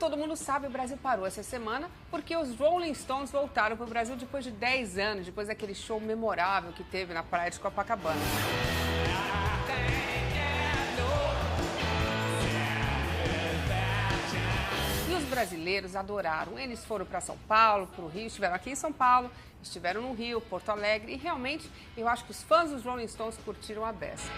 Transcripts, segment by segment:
todo mundo sabe, o Brasil parou essa semana porque os Rolling Stones voltaram para o Brasil depois de 10 anos, depois daquele show memorável que teve na praia de Copacabana. E os brasileiros adoraram. Eles foram para São Paulo, para o Rio, estiveram aqui em São Paulo, estiveram no Rio, Porto Alegre, e realmente eu acho que os fãs dos Rolling Stones curtiram a beça.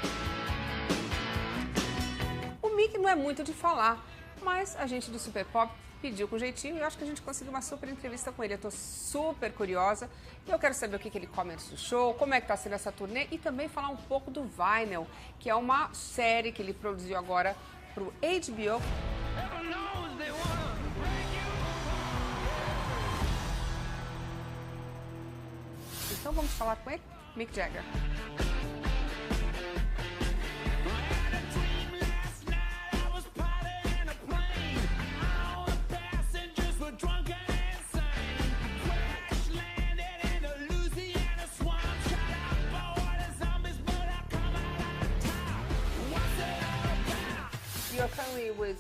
O Mick não é muito de falar, mas a gente do Super Pop pediu com jeitinho e eu acho que a gente conseguiu uma super entrevista com ele. Eu tô super curiosa e eu quero saber o que ele come antes do show, como é que tá sendo essa turnê e também falar um pouco do Vinyl, que é uma série que ele produziu agora pro HBO. Então vamos falar com ele, Mick Jagger. You're currently with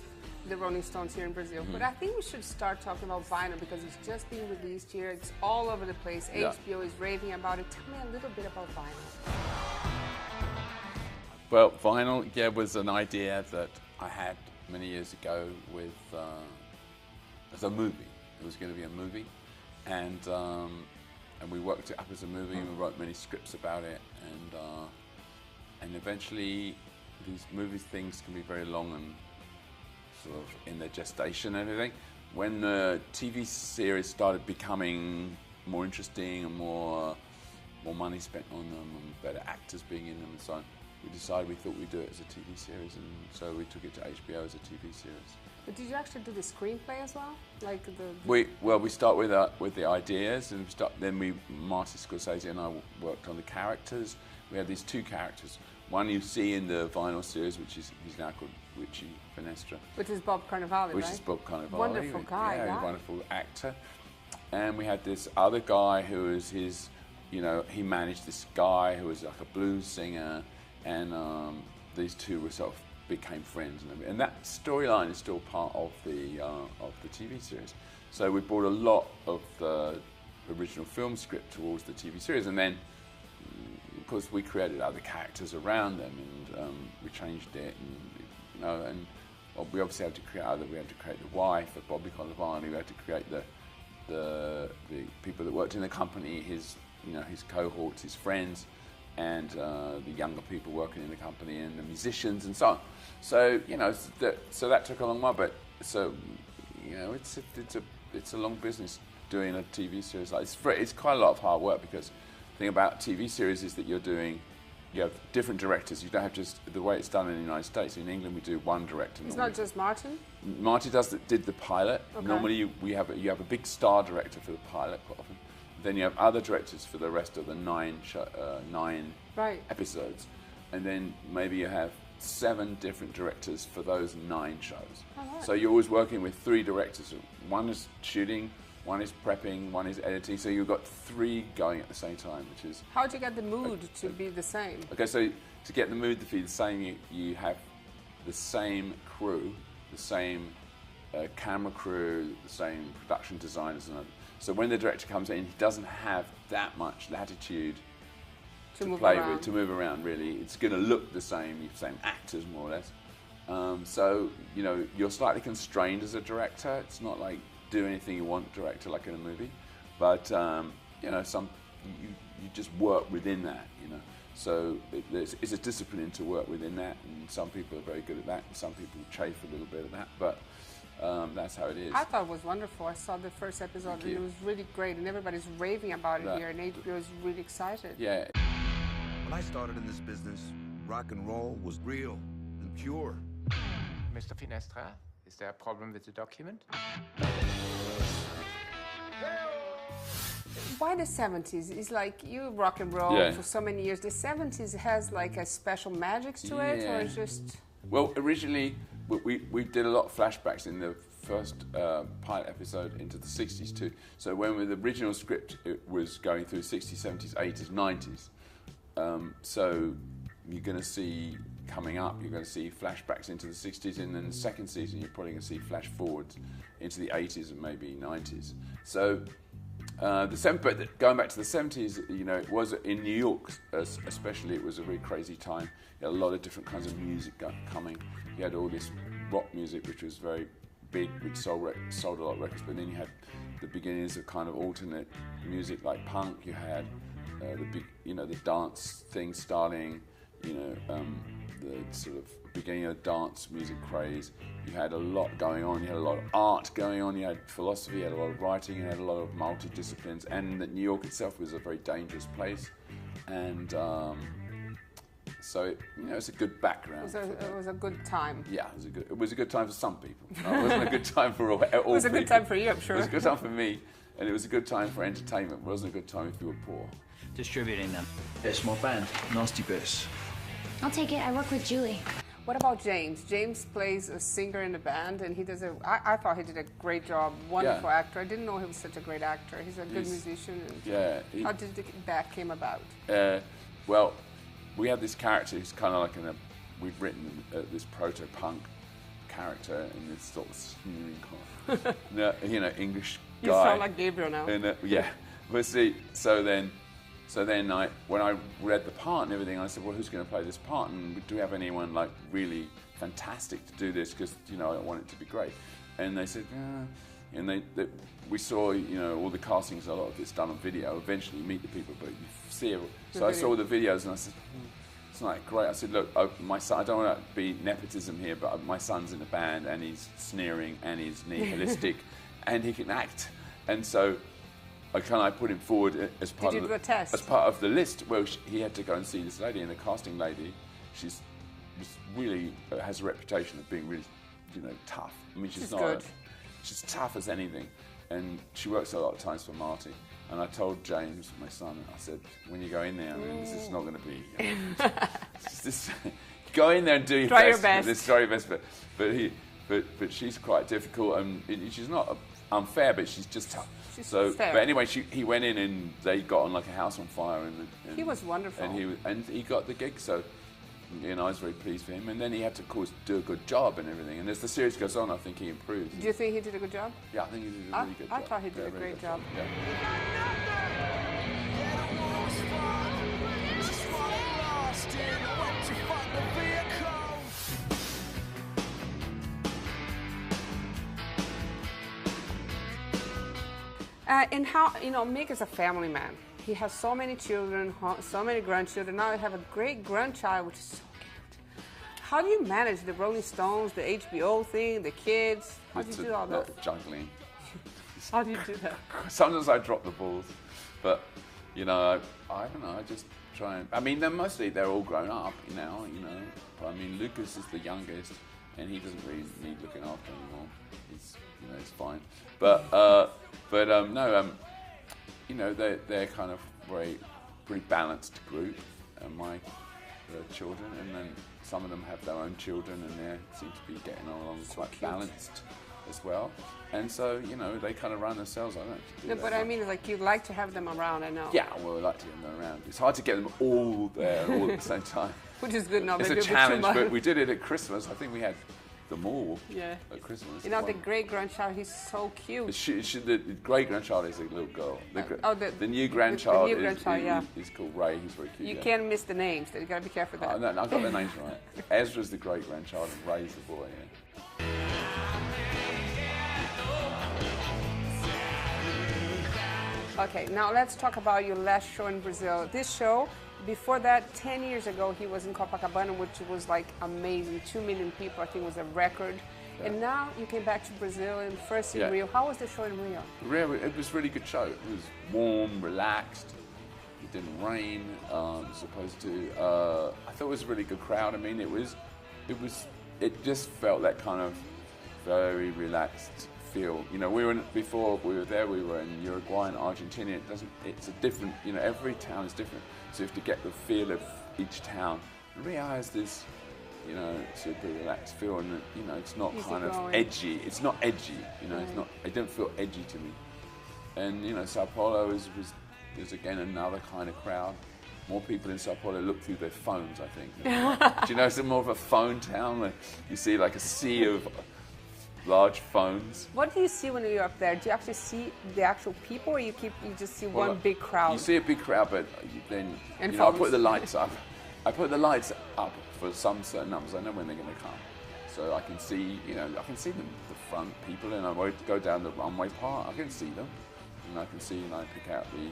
the Rolling Stones here in Brazil, but I think we should start talking about vinyl because it's just being released here. It's all over the place. Yeah. HBO is raving about it. Tell me a little bit about vinyl. Well, vinyl, was an idea that I had many years ago with as a movie. It was going to be a movie, and we worked it up as a movie. And we wrote many scripts about it, and eventually, these movie things can be very long and sort of in their gestation and everything. When the TV series started becoming more interesting and more money spent on them and better actors being in them and so on, we decided we thought we'd do it as a TV series, and so we took it to HBO as a TV series. But did you actually do the screenplay as well? Like We start with the ideas, and Marty Scorsese and I worked on the characters. We had these two characters. One you see in the Vinyl series, he's now called Richie Finestra. Which is Bob Cannavale, Which right? is Bob Cannavale. Wonderful guy, yeah. yeah. Wonderful actor. And we had this other guy who was he managed this guy who was like a blues singer, and these two were sort of became friends, and that storyline is still part of the TV series. So we brought a lot of the original film script towards the TV series, and then of course we created other characters around them, and we changed it, and we obviously had to create we had to create the wife of Bobby Cannavale. We had to create the people that worked in the company, his cohorts, his friends, and the younger people working in the company, and the musicians, and so on. So so that took a long while, but it's a long business doing a TV series like this. It's quite a lot of hard work, because the thing about TV series is that you have different directors. You don't have just the way it's done in the United States. In England, we do one director. It's not just Martin? Marty did the pilot. Okay. Normally, you have a big star director for the pilot quite often. Then you have other directors for the rest of the nine right. episodes, and then maybe you have 7 different directors for those 9 shows. Oh, right. So you're always working with 3 directors. One is shooting, one is prepping, one is editing. So you've got 3 going at the same time, which is. How do you get the mood to be the same? Okay, so to get the mood to be the same, you have the same crew, the same camera crew, the same production designers, and so when the director comes in, he doesn't have that much latitude to play with, to move around. Really, it's going to look the same actors more or less. So you're slightly constrained as a director. It's not like do anything you want, director, like in a movie, but you just work within that. So it's a discipline to work within that, and some people are very good at that, and some people chafe a little bit at that, but. That's how it is. I thought it was wonderful. I saw the first episode and it was really great, and everybody's raving about it here, and HBO is really excited. Yeah. When I started in this business, rock and roll was real and pure. Mr. Finestra, is there a problem with the document? Why the 70s? It's like you rock and roll for so many years. The 70s has like a special magic to it, or it's just... Well, originally, we did a lot of flashbacks in the first pilot episode into the 60s too. So when with the original script, it was going through 60s, 70s, 80s, 90s. So you're going to see coming up, you're going to see flashbacks into the 60s, and then the second season, you're probably going to see flash forwards into the 80s and maybe 90s. So but going back to the 70s, you know, it was in New York especially, it was a really crazy time. You had a lot of different kinds of music coming. You had all this rock music, which was very big, which sold a lot of records, but then you had the beginnings of kind of alternate music like punk. You had the dance thing starting, you know, the sort of beginning of dance music craze. You had a lot going on. You had a lot of art going on. You had philosophy. You had a lot of writing. You had a lot of multidisciplines. And that New York itself was a very dangerous place, and so it's a good background. It was a good time. Yeah, it was a good time for some people. It wasn't a good time for all people. It was a good time for you, I'm sure. It was a good time for me, and it was a good time for entertainment. It wasn't a good time if you were poor. Distributing them. It's my band, Nasty Bits. I'll take it. I work with Julie. What about James? James plays a singer in the band, and he does I thought he did a great job. Wonderful actor. I didn't know he was such a great actor. He's a good musician. How did that came about? Well, we had this character who's kind of like we've written this proto-punk character in this sort of sneering kind of, English guy. You sound like Gabriel now. And, yeah. But see, so then when I read the part and everything, I said, well, who's going to play this part? And do we have anyone like really fantastic to do this? Because, I want it to be great. And they said, and we saw, all the castings, a lot of it's done on video. Eventually you meet the people, but you see it. So I saw the videos and I said, it's not great. I said, look, my son, I don't want to be nepotism here, but my son's in a band and he's sneering and he's nihilistic and he can act. And so I put him forward as part of the list. Well, he had to go and see this lady, and the casting lady, she's really has a reputation of being really, tough. I mean, she's not good. She's tough as anything, and she works a lot of times for Marty. And I told James, my son, I said, when you go in there, this is not going to be. Go in there and do your Try best. Try your best. But she's quite difficult, and she's not unfair, but she's just tough. But anyway, he went in and they got on like a house on fire, and he was wonderful. And he got the gig, so I was very pleased for him. And then he had to, of course, do a good job and everything. And as the series goes on, I think he improves. Do you think he did a good job? Yeah, I think he did a really good job. I thought he did a great job. Yeah. And how, Mick is a family man. He has so many children, so many grandchildren. Now I have a great grandchild, which is so cute. How do you manage the Rolling Stones, the HBO thing, the kids? How do you do all that? Juggling. How do you do that? Sometimes I drop the balls, but I don't know. I just try and. I mean, they're all grown up now. But I mean, Lucas is the youngest, and he doesn't really need looking after anymore. He's fine. But they're kind of pretty balanced group. My children, and then some of them have their own children, and they seem to be getting along quite cute. Balanced as well. And so, they kind of run themselves. I don't have to do that. But I mean, like, you like to have them around, I know. Yeah, well, I like to get them around. It's hard to get them all there all at the same time. Which is good now. It's a challenge, but we did it at Christmas. I think we had them all at Christmas. The great-grandchild, he's so cute. The great-grandchild is a little girl. The new grandchild, is called Ray. He's very cute. You can't miss the names. You got to be careful with that. No, I've got the names right. Ezra's the great-grandchild and Ray's the boy, Okay, now let's talk about your last show in Brazil. This show, before that, 10 years ago, he was in Copacabana, which was like amazing. 2 million people, I think was a record. Yeah. And now you came back to Brazil and first in Rio. How was the show in Rio? It was a really good show. It was warm, relaxed. It didn't rain, as opposed to. I thought it was a really good crowd. I mean, it just felt that kind of very relaxed feel. Before we were there, we were in Uruguay and Argentina. It's a different, every town is different. So you have to get the feel of each town. Rio has this, super relaxed feel, and it's not kind of edgy. It's not edgy, It's not. It didn't feel edgy to me. And Sao Paulo was again another kind of crowd. More people in Sao Paulo look through their phones, I think. Do it's more of a phone town. Like you see like a sea of large phones. What do you see when you're up there? Do you actually see the actual people, or you just see one big crowd? You see a big crowd, but then And you know, I phones. put the lights up. I put the lights up for some certain numbers. I know when they're going to come, so I can see. You know, I can see the front people, and I won't go down the runway part. I can see them, and I can see, and I pick out the, you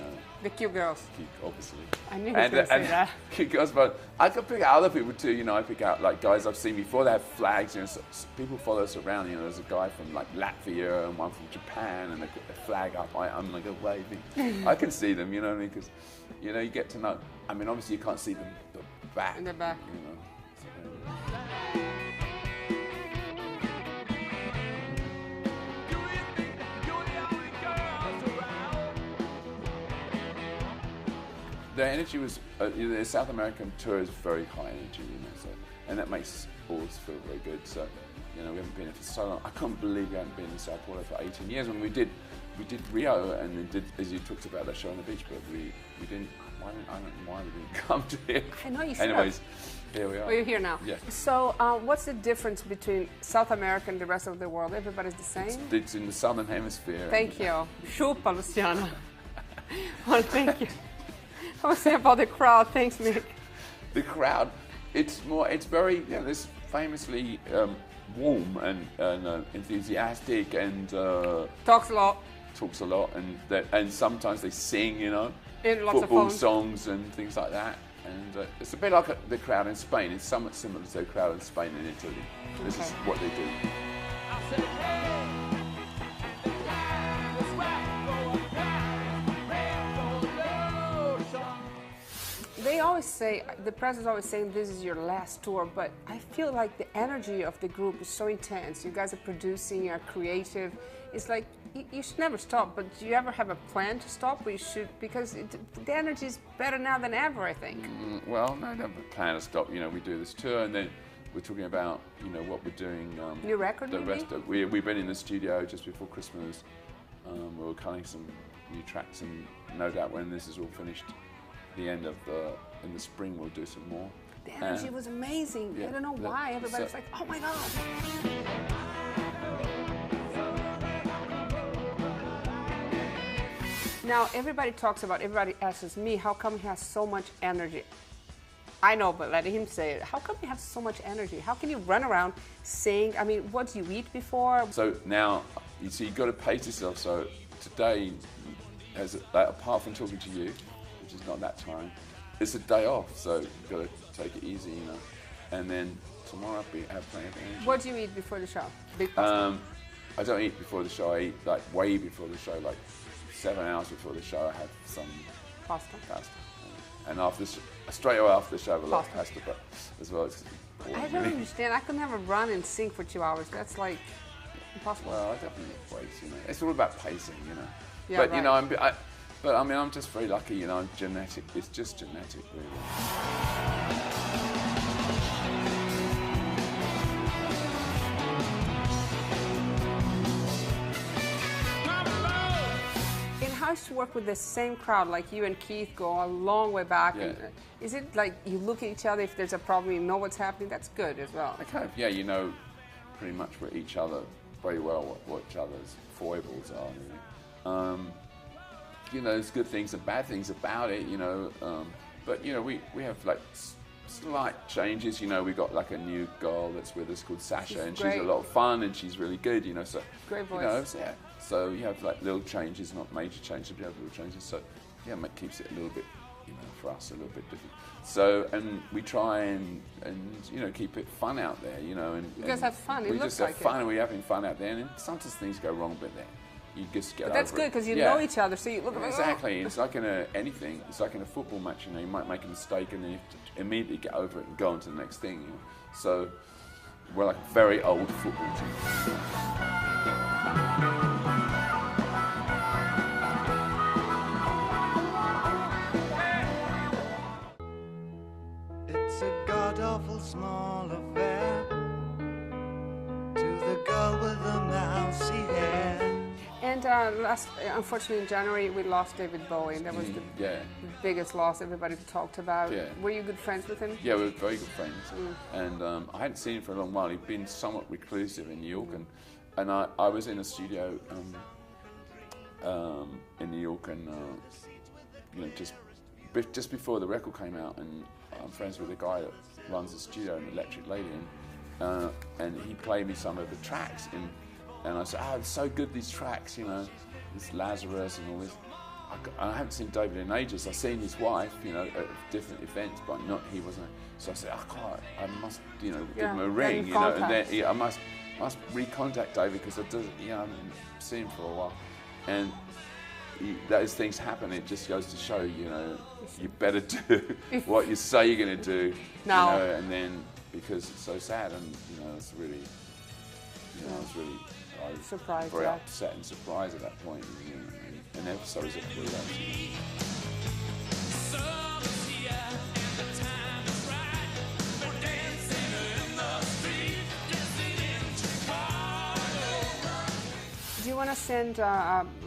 know, The cute girls. cute, obviously. I knew you were going to say that. Cute girls, but I can pick out other people too. You know, I pick out like guys I've seen before. They have flags. You know, so people follow us around. You know, there's a guy from like Latvia and one from Japan, and they put their flag up. I'm like waving. I can see them. You know what I mean? Because you know, you get to know. I mean, obviously you can't see them the back. In the back. You know. So, the energy was, the South American tour is very high energy, you know, so, and that makes us feel very good. So, you know, we haven't been here for so long. I can't believe we haven't been in Sao Paulo for 18 years. When we did Rio, and we did, as you talked about, that show on the beach, but we didn't. I don't know why we didn't come to here. I know you said. Anyways, here we are. Well, you're here now. Yeah. So, what's the difference between South America and the rest of the world? Everybody's the same? It's in the southern hemisphere. Thank you. Chupa, Luciana. Well, thank you. I was saying about the crowd. Thanks, Mick. The crowd, it's very, you know, this famously warm and enthusiastic, and Talks a lot. talks a lot, and sometimes they sing, you know, In lots of football phones. songs and things like that. And it's a bit like the crowd in Spain. It's somewhat similar to the crowd in Spain and Italy. This is what they do. They always say, the press is always saying this is your last tour, but I feel like the energy of the group is so intense. You guys are producing, you're creative. It's like, you should never stop, but do you ever have a plan to stop? Or you should, because the energy is better now than ever, I think. Well, no, I don't have a plan to stop. You know, we do this tour, and then we're talking about, you know, what we're doing. New record, The maybe? rest of we've been in the studio just before Christmas. We were cutting some new tracks, and no doubt when this is all finished, in the spring we'll do some more. The energy was amazing. yeah, I don't know the- why. Everybody's so- like, oh my God. Now, everybody asks me, how come he has so much energy? I know, but let him say it. How come you have so much energy? How can you run around, sing? I mean, what do you eat before? So now, you see, you've got to pace yourself. So today, apart from talking to you, which is not that time, it's a day off. So you've got to take it easy, you know. And then tomorrow I'll have plenty of energy. What do you eat before the show? Big pasta? I don't eat before the show. I eat like way before the show, like 7 hours before the show. I have some Pasta. pasta, and straight away after the show, I have a lot of Pasta. pasta, but as well as. I don't understand. I could never run and sing for 2 hours. That's like impossible. Well, I definitely wait, you know. It's all about pacing, you know. Yeah, but you know, right. I'm just very lucky, you know. I'm genetic. It's just genetic, really. And how is to work with the same crowd? Like you and Keith go a long way back. Yeah. And, is it like you look at each other, if there's a problem, you know what's happening? That's good as well. I kind of, yeah, you know, pretty much with each other very well what each other's foibles are. Really. You know, there's good things and bad things about it, you know. But you know, we have like slight changes. You know, we got like a new girl that's with us called Sasha, She's and great. she's a lot of fun, and she's really good. You know, so Great you know, voice. so, yeah. So you have like little changes, not major changes, but you have little changes. So yeah, it keeps it a little bit, you know, for us a little bit different. So and we try and you know keep it fun out there, you know. And You guys have fun. It we looks just have like it. fun, and we're having fun out there. And sometimes things go wrong, but then you just get But over that's good it. because you Yeah. know each other, so you look at Exactly. It's like in anything. It's like in a football match. You know, you might make a mistake and then you have to immediately get over it and go on to the next thing. You know? So we're like a very old football team. It's a god-awful small affair to the girl with the mousy hair. And unfortunately, in January, we lost David Bowie. That was the biggest loss everybody talked about. Yeah. Were you good friends with him? Yeah, we were very good friends. And I hadn't seen him for a long while. He'd been somewhat reclusive in New York. And I was in a studio in New York, and you know, just before the record came out, and I'm friends with a guy that runs the studio, an Electric Lady, and he played me some of the tracks, and I said, "Oh, it's so good, these tracks, you know, this Lazarus and all this." I haven't seen David in ages. I've seen his wife, you know, at different events, but he wasn't. So I said, I must, you know, give him a ring, you know, and then I must recontact David because I haven't seen him for a while, and those things happen. It just goes to show, you know, you better do what you say you're going to do, now. You know, and then because it's so sad, and you know, it's really, you know, I was surprised, very upset and surprised at that point, you know, and episodes of it. Do you want to send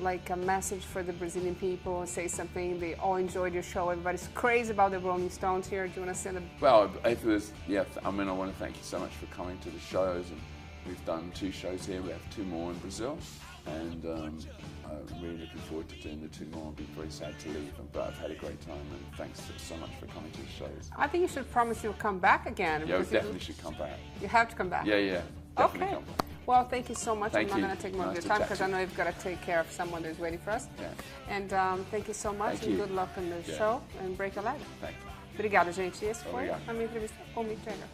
like a message for the Brazilian people, say something? They all enjoyed your show. Everybody's crazy about the Rolling Stones here. Do you want to send a... Well, if it was, I mean, I want to thank you so much for coming to the shows. And we've done 2 shows here. We have 2 more in Brazil. And I'm really looking forward to doing the 2 more. I'll be very sad to leave, but I've had a great time. And thanks so much for coming to the shows. I think you should promise you'll come back again. Yeah, we definitely should come back. You have to come back. Yeah, definitely come back. Well, thank you so much. Thank I'm you. not going to take more of Nice your to time chat because to I you. know you've got to take care of someone that's waiting for us. Yeah. And thank you so much, Thank and you. good luck on the Yeah. show, and break a leg. Thank you. Obrigada, gente. Esse foi Obrigado. a minha entrevista com o Mick Jagger.